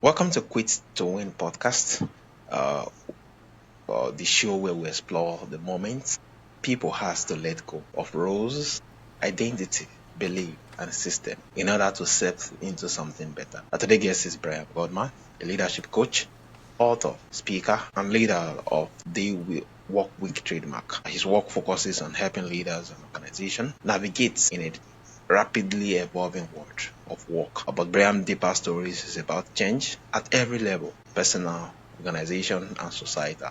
Welcome to Quit to Win podcast, uh, the show where we explore the moments people has to let go of roles, identity, belief, and system in order to step into something better. Today's guest is Brian Gorman, a leadership coach, author, speaker, and leader of Work Week trademark. His work focuses on helping leaders and organizations navigate in a rapidly evolving world of work. But Brian deeper stories is about change at every level, personal, organization, and society,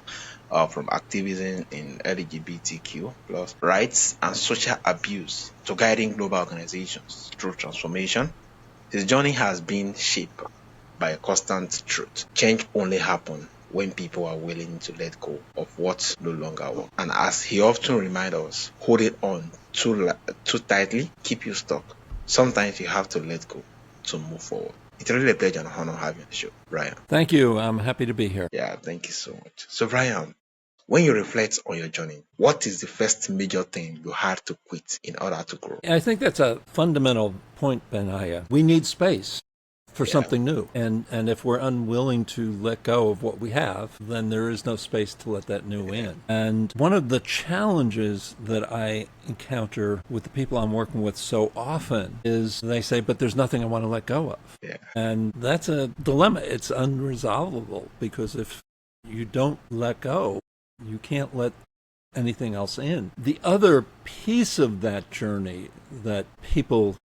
from activism in LGBTQ plus rights and social abuse to guiding global organizations through transformation. His journey has been shaped by a constant truth. Change only happens when people are willing to let go of what no longer works. And as he often reminds us, hold it on too tightly, keep you stuck. Sometimes you have to let go to move forward. It's really a pleasure and honor having the show, Brian. Thank you. I'm happy to be here. Yeah, thank you so much. So, Brian, when you reflect on your journey, what is the first major thing you had to quit in order to grow? I think that's a fundamental point, Benaiah. We need space for Yeah, something new. And if we're unwilling to let go of what we have, then there is no space to let that new in. And one of the challenges that I encounter with the people I'm working with so often is they say, but there's nothing I want to let go of. yeah, And that's a dilemma. It's unresolvable because if you don't let go, you can't let anything else in. The other piece of that journey that people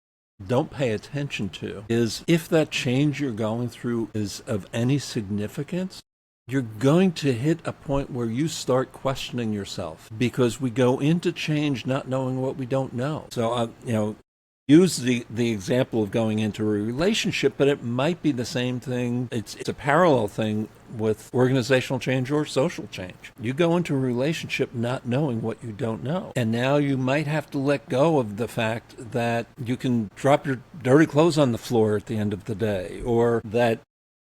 don't pay attention to is if that change you're going through is of any significance, you're going to hit a point where you start questioning yourself because we go into change not knowing what we don't know. So, use the example of going into a relationship, but it might be the same thing. It's a parallel thing with organizational change or social change. You go into a relationship not knowing what you don't know. And now you might have to let go of the fact that you can drop your dirty clothes on the floor at the end of the day, or that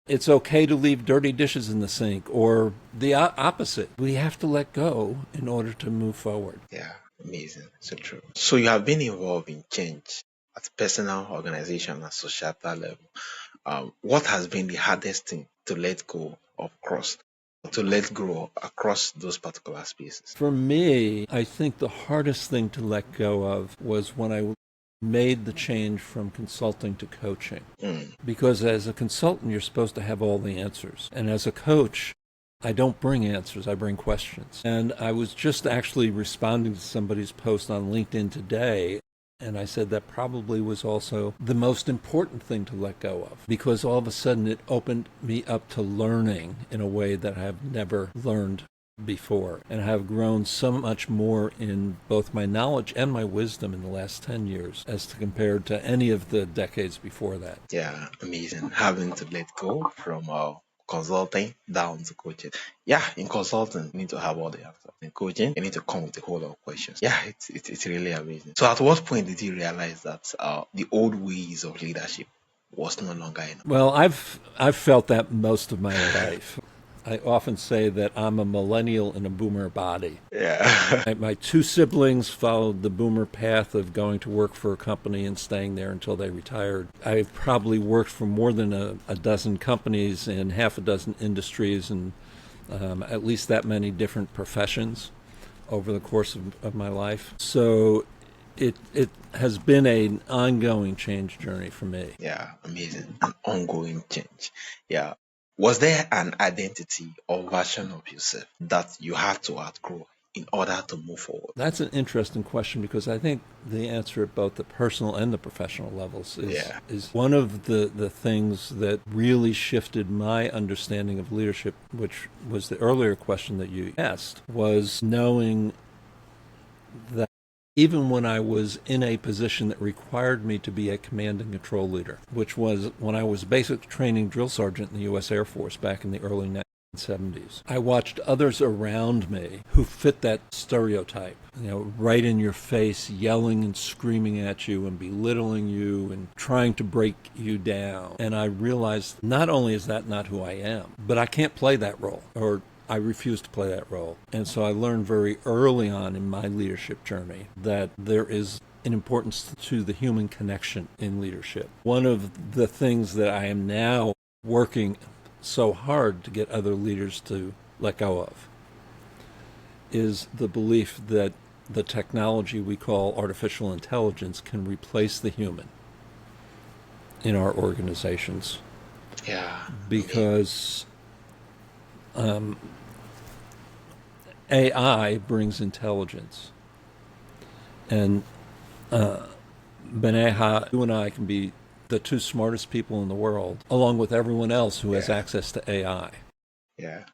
it's okay to leave dirty dishes in the sink, or the opposite. We have to let go in order to move forward. yeah. Amazing. So true. So you have been involved in change at personal, organization, and societal level. What has been the hardest thing to let go of to let go across those particular spaces? For me, I think the hardest thing to let go of was when I made the change from consulting to coaching. Mm, Because as a consultant, you're supposed to have all the answers. And as a coach, I don't bring answers, I bring questions. And I was just actually responding to somebody's post on LinkedIn today. And I said that probably was also the most important thing to let go of because all of a sudden it opened me up to learning in a way that I have never learned before and have grown so much more in both my knowledge and my wisdom in the last 10 years as to compared to any of the decades before that. yeah, amazing. Having to let go from consulting down to coaching. Yeah, in consulting, you need to have all the answers. In coaching, you need to come with a whole lot of questions. Yeah, it's really amazing. So, at what point did you realize that the old ways of leadership was no longer enough? Well, I've felt that most of my life. I often say that I'm a millennial in a boomer body. Yeah, My two siblings followed the boomer path of going to work for a company and staying there until they retired. I've probably worked for more than a dozen companies in half a dozen industries and at least that many different professions over the course of my life. So it has been an ongoing change journey for me. yeah, amazing. An ongoing change. Yeah. Was there an identity or version of yourself that you had to outgrow in order to move forward? That's an interesting question because I think the answer at both the personal and the professional levels Yeah. is one of the things that really shifted my understanding of leadership, which was the earlier question that you asked, was knowing that even when I was in a position that required me to be a command and control leader, which was when I was basic training drill sergeant in the U.S. Air Force back in the early 1970s. I watched others around me who fit that stereotype, right in your face, yelling and screaming at you and belittling you and trying to break you down. And I realized not only is that not who I am, but I can't play that role, or I refused to play that role. And so I learned very early on in my leadership journey that there is an importance to the human connection in leadership. One of the things that I am now working so hard to get other leaders to let go of is the belief that the technology we call artificial intelligence can replace the human in our organizations Yeah. because AI brings intelligence. And Benaiah, you and I can be the two smartest people in the world, along with everyone else who has Yeah. access to AI. Yeah.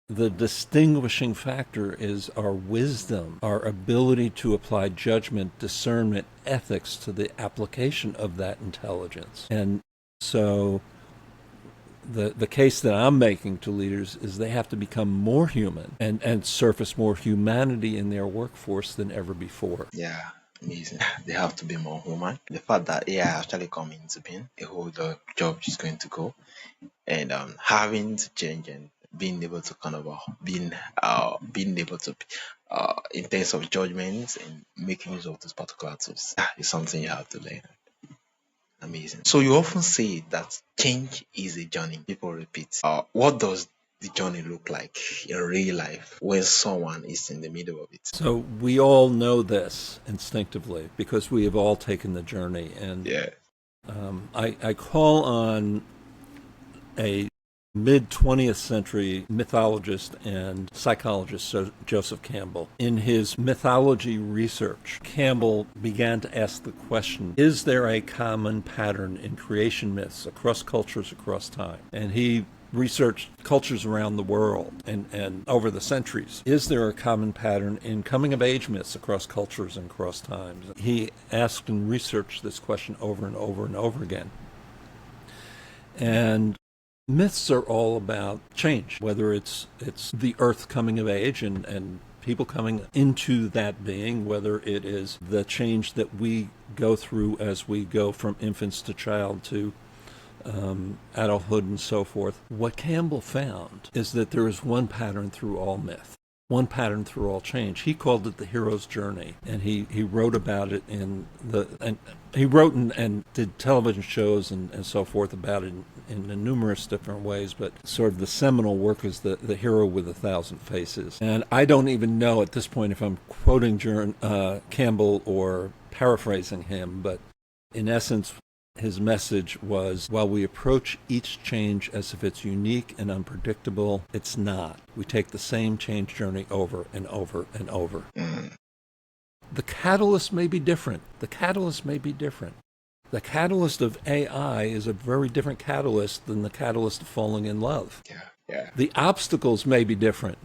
The distinguishing factor is our wisdom, our ability to apply judgment, discernment, ethics to the application of that intelligence. And so the case that I'm making to leaders is they have to become more human and surface more humanity in their workforce than ever before. Yeah. Amazing. They have to be more human. The fact that AI actually come into being, a whole job is going to go, and having to change and being able to kind of being able to in terms of judgments and making use of those particular tools is something you have to learn. Amazing. So you often say that change is a journey. People repeat. What does the journey look like in real life when someone is in the middle of it? So we all know this instinctively because we have all taken the journey. And Yeah. I call on a mid 20th century mythologist and psychologist, Joseph Campbell. In his mythology research, Campbell began to ask the question, is there a common pattern in creation myths across cultures, across time? And he researched cultures around the world and over the centuries. Is there a common pattern in coming of age myths across cultures and across times? He asked and researched this question over and over and over again. And myths are all about change, whether it's the earth coming of age and people coming into that being, whether it is the change that we go through as we go from infants to child to adulthood and so forth. What Campbell found is that there is one pattern through all myth, one pattern through all change. He called it the hero's journey, and he wrote about it he wrote and did television shows and so forth about it in numerous different ways, but sort of the seminal work is the hero with 1,000 faces. And I don't even know at this point if I'm quoting Campbell or paraphrasing him, but in essence, his message was, while we approach each change as if it's unique and unpredictable, it's not. We take the same change journey over and over and over. The catalyst may be different. The catalyst of AI is a very different catalyst than the catalyst of falling in love. Yeah. The obstacles may be different.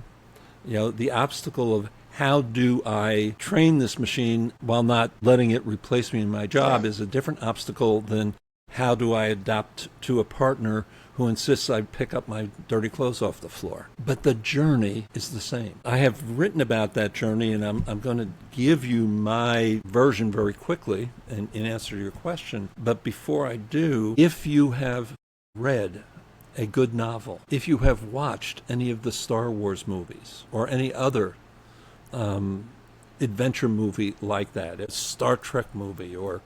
The obstacle of how do I train this machine while not letting it replace me in my job is a different obstacle than how do I adapt to a partner who insists I pick up my dirty clothes off the floor. But the journey is the same. I have written about that journey, and I'm going to give you my version very quickly in answer to your question. But before I do, if you have read a good novel, if you have watched any of the Star Wars movies or any other adventure movie like that, a Star Trek movie or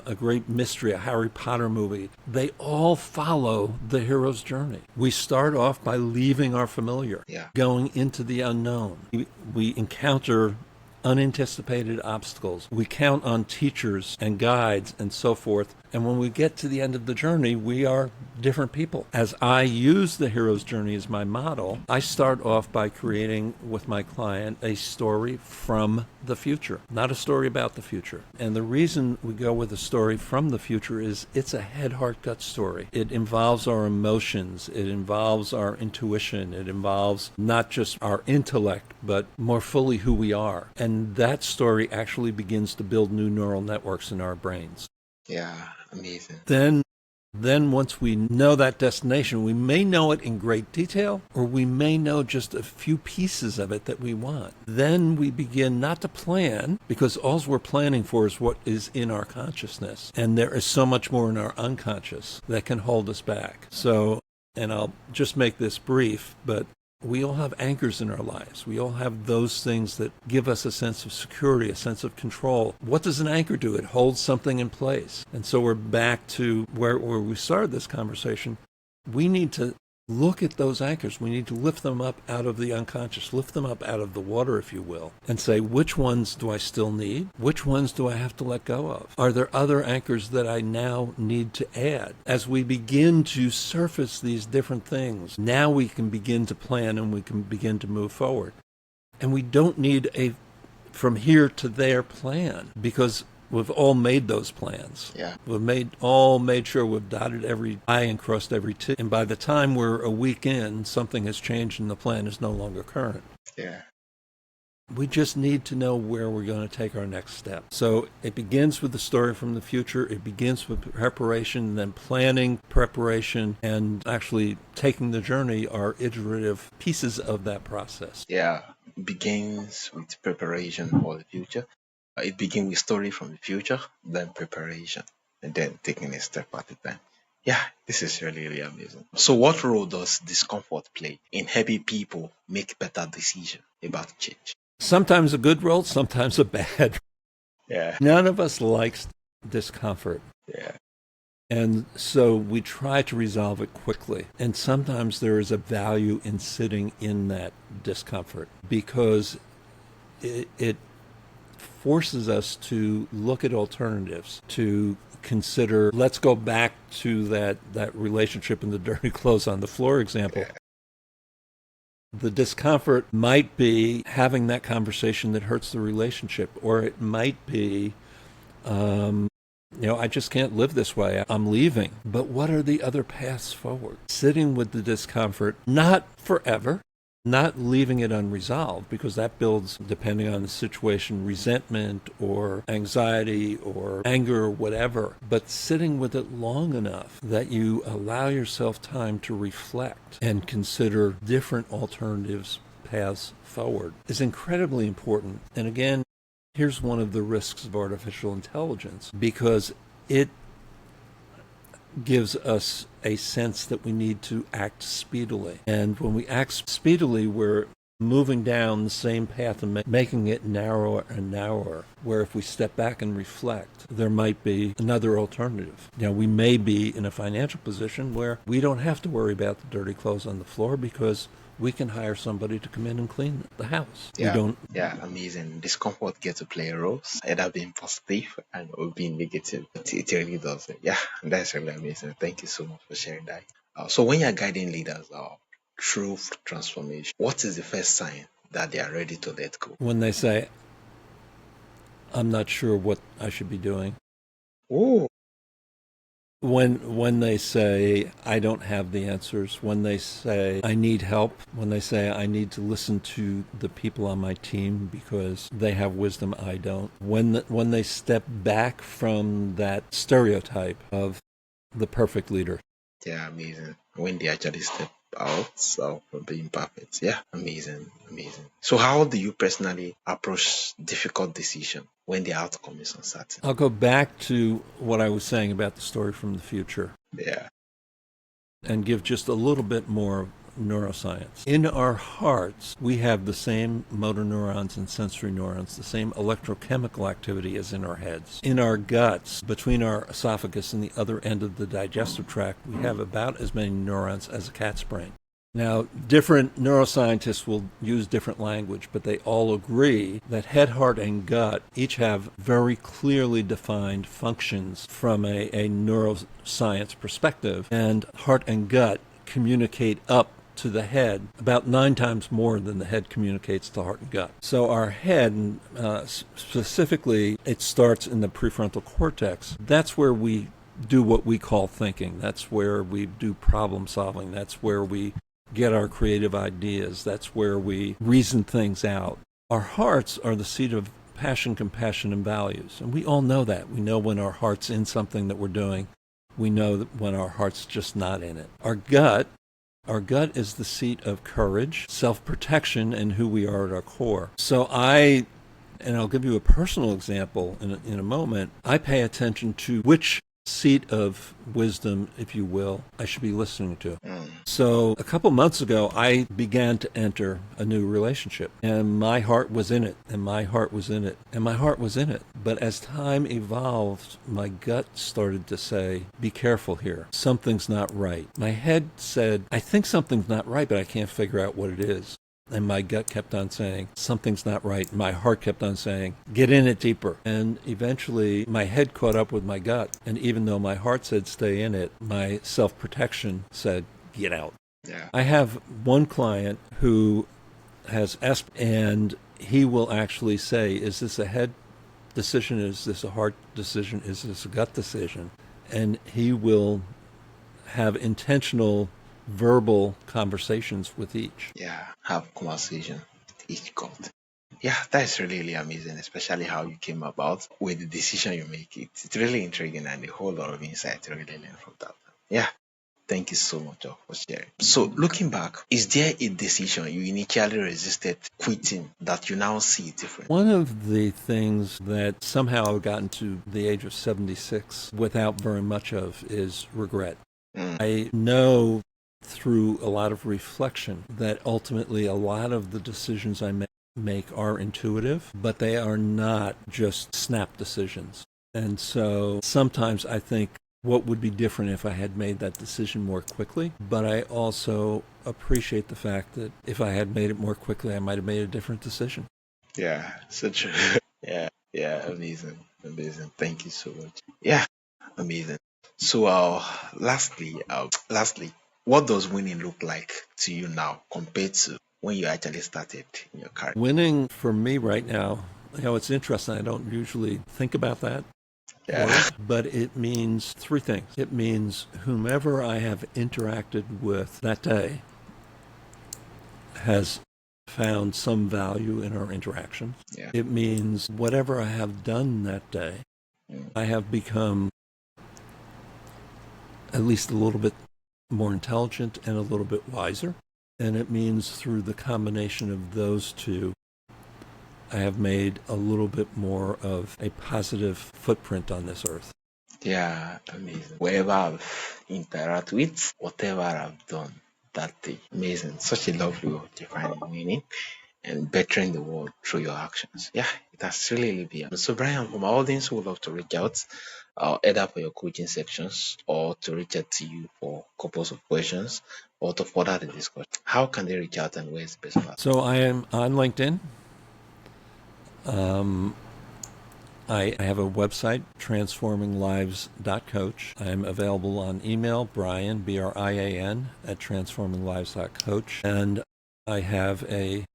a great mystery, a Harry Potter movie, they all follow the hero's journey. We start off by leaving our familiar, going into the unknown. We encounter unanticipated obstacles. We count on teachers and guides and so forth. And when we get to the end of the journey, we are different people. As I use the hero's journey as my model, I start off by creating with my client a story from the future, not a story about the future. And the reason we go with a story from the future is it's a head, heart, gut story. It involves our emotions. It involves our intuition. It involves not just our intellect, but more fully who we are. And that story actually begins to build new neural networks in our brains. Yeah, amazing. Then once we know that destination, we may know it in great detail, or we may know just a few pieces of it that we want. Then we begin not to plan, because all we're planning for is what is in our consciousness. And there is so much more in our unconscious that can hold us back. So, and I'll just make this brief, but we all have anchors in our lives. We all have those things that give us a sense of security, a sense of control. What does an anchor do? It holds something in place. And so we're back to where we started this conversation. we need to look at those anchors. We need to lift them up out of the unconscious, lift them up out of the water, if you will, and say, which ones do I still need? Which ones do I have to let go of? Are there other anchors that I now need to add? As we begin to surface these different things, now we can begin to plan and we can begin to move forward. And we don't need a from here to there plan, because we've all made those plans. Yeah. We've made sure we've dotted every I and crossed every T. And by the time we're a week in, something has changed and the plan is no longer current. Yeah. We just need to know where we're going to take our next step. So it begins with the story from the future. It begins with preparation, then planning, preparation, and actually taking the journey are iterative pieces of that process. Yeah. It begins with preparation for the future. It begins with story from the future, then preparation, and then taking a step at a time. Yeah, this is really, really amazing. So what role does discomfort play in helping people make better decisions about change? Sometimes a good role, sometimes a bad. Yeah. None of us likes discomfort. Yeah. And so we try to resolve it quickly. And sometimes there is a value in sitting in that discomfort, because it forces us to look at alternatives, to consider, let's go back to that relationship in the dirty clothes on the floor example. Yeah. The discomfort might be having that conversation that hurts the relationship, or it might be, I just can't live this way. I'm leaving. But what are the other paths forward? Sitting with the discomfort, not forever, not leaving it unresolved, because that builds, depending on the situation, resentment or anxiety or anger or whatever, but sitting with it long enough that you allow yourself time to reflect and consider different alternatives, paths forward, is incredibly important. And again, here's one of the risks of artificial intelligence, because it gives us a sense that we need to act speedily. And when we act speedily, we're moving down the same path and making it narrower and narrower, where if we step back and reflect, there might be another alternative. We may be in a financial position where we don't have to worry about the dirty clothes on the floor, because we can hire somebody to come in and clean the house. Yeah, amazing. Discomfort gets to play roles, either being positive and or being negative. It really does. Yeah, that's really amazing. Thank you so much for sharing that. So when you're guiding leaders through transformation, what is the first sign that they are ready to let go? When they say, I'm not sure what I should be doing. Oh. When they say, I don't have the answers, when they say, I need help, when they say, I need to listen to the people on my team because they have wisdom I don't, when they step back from that stereotype of the perfect leader. Yeah, amazing. When they actually step out from being perfect. Yeah, amazing. So how do you personally approach difficult decision when the outcome is uncertain? I'll go back to what I was saying about the story from the future. Yeah. And give just a little bit more neuroscience. In our hearts, we have the same motor neurons and sensory neurons, the same electrochemical activity as in our heads. In our guts, between our esophagus and the other end of the digestive tract, we have about as many neurons as a cat's brain. Now, different neuroscientists will use different language, but they all agree that head, heart, and gut each have very clearly defined functions from a neuroscience perspective, and heart and gut communicate up to the head about 9 times more than the head communicates to heart and gut. So our head, specifically, it starts in the prefrontal cortex. That's where we do what we call thinking. That's where we do problem solving. That's where we get our creative ideas. That's where we reason things out. Our hearts are the seat of passion, compassion, and values. And we all know that. We know when our heart's in something that we're doing. We know that when our heart's just not in it. Our gut is the seat of courage, self-protection, and who we are at our core. So I'll give you a personal example in a moment, I pay attention to which seat of wisdom, if you will, I should be listening to. Mm. So a couple months ago, I began to enter a new relationship, and my heart was in it, and my heart was in it, and my heart was in it. But as time evolved, my gut started to say, be careful here. Something's not right. My head said, I think something's not right, but I can't figure out what it is. And my gut kept on saying, something's not right. My heart kept on saying, get in it deeper. And eventually my head caught up with my gut. And even though my heart said stay in it, my self-protection said, get out. Yeah. I have one client who has asked, and he will actually say, is this a head decision? Is this a heart decision? Is this a gut decision? And he will have intentional verbal conversations with each. Yeah. Have conversation with each God. Yeah, that's really, really amazing, especially how you came about with the decision you make. It's really intriguing and a whole lot of insight to really learn from that. Yeah. Thank you so much for sharing. So, looking back, is there a decision you initially resisted quitting that you now see different? One of the things that somehow I've gotten to the age of 76 without very much of is regret. I know through a lot of reflection that ultimately a lot of the decisions I make are intuitive, but they are not just snap decisions. And so sometimes I think, what would be different if I had made that decision more quickly? But I also appreciate the fact that if I had made it more quickly, I might have made a different decision. Yeah, so true. Yeah, amazing, amazing. Thank you so much. Yeah, amazing. So, lastly, what does winning look like to you now compared to when you actually started in your career? Winning for me right now, it's interesting. I don't usually think about that Yeah, word, but it means three things. It means whomever I have interacted with that day has found some value in our interaction. yeah, It means whatever I have done that day, I have become at least a little bit more intelligent and a little bit wiser. And it means through the combination of those two, I have made a little bit more of a positive footprint on this earth. yeah, amazing. Wherever I've interacted with, whatever I've done that day, amazing. Such a lovely way of defining meaning and bettering the world through your actions. Yeah, it has really been. So, Brian, from our audience who would love to reach out, either for your coaching sections or to reach out to you for couples of questions or to further the discussion, how can they reach out and where is the best path? So I am on LinkedIn. I have a website, transforminglives.coach. I'm available on email, Brian, Brian, at transforminglives.coach. And I have a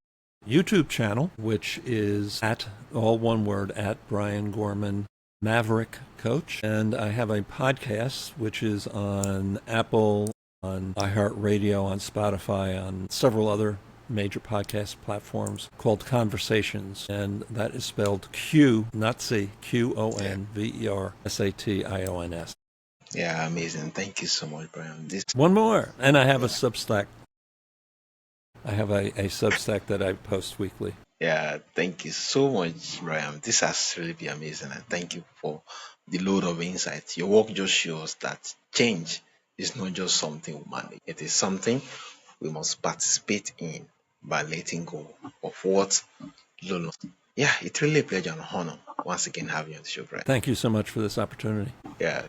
YouTube channel, which is at, all one word, at Brian Gorman Maverick Coach. And I have a podcast, which is on Apple, on iHeartRadio, on Spotify, on several other major podcast platforms, called Conversations, and that is spelled Q, not C, QONVERSATIONS. Yeah, amazing. Thank you so much, Brian. One more, and I have a Substack. I have a Substack that I post weekly. Yeah, thank you so much, Brian. This has really been amazing, and thank you for the load of insight. Your work just shows that change is not just something we manage; it is something we must participate in by letting go of what Lolo. Yeah, it's really a pleasure and honor once again having you on the show, Brian. Thank you so much for this opportunity. Yeah.